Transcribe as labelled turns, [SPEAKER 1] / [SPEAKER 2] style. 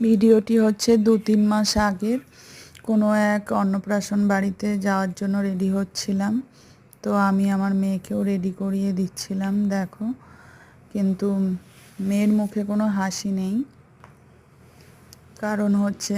[SPEAKER 1] ভিডিওটি হচ্ছে 2-3 মাস আগের। কোনো এক অন্নপ্রাশন বাড়িতে যাওয়ার জন্য রেডি হচ্ছিলাম। তো আমি আমার মেয়েকেও রেডি করিয়ে দিচ্ছিলাম, দেখো। কিন্তু মেয়ের মুখে কোনো হাসি নেই, কারণ হচ্ছে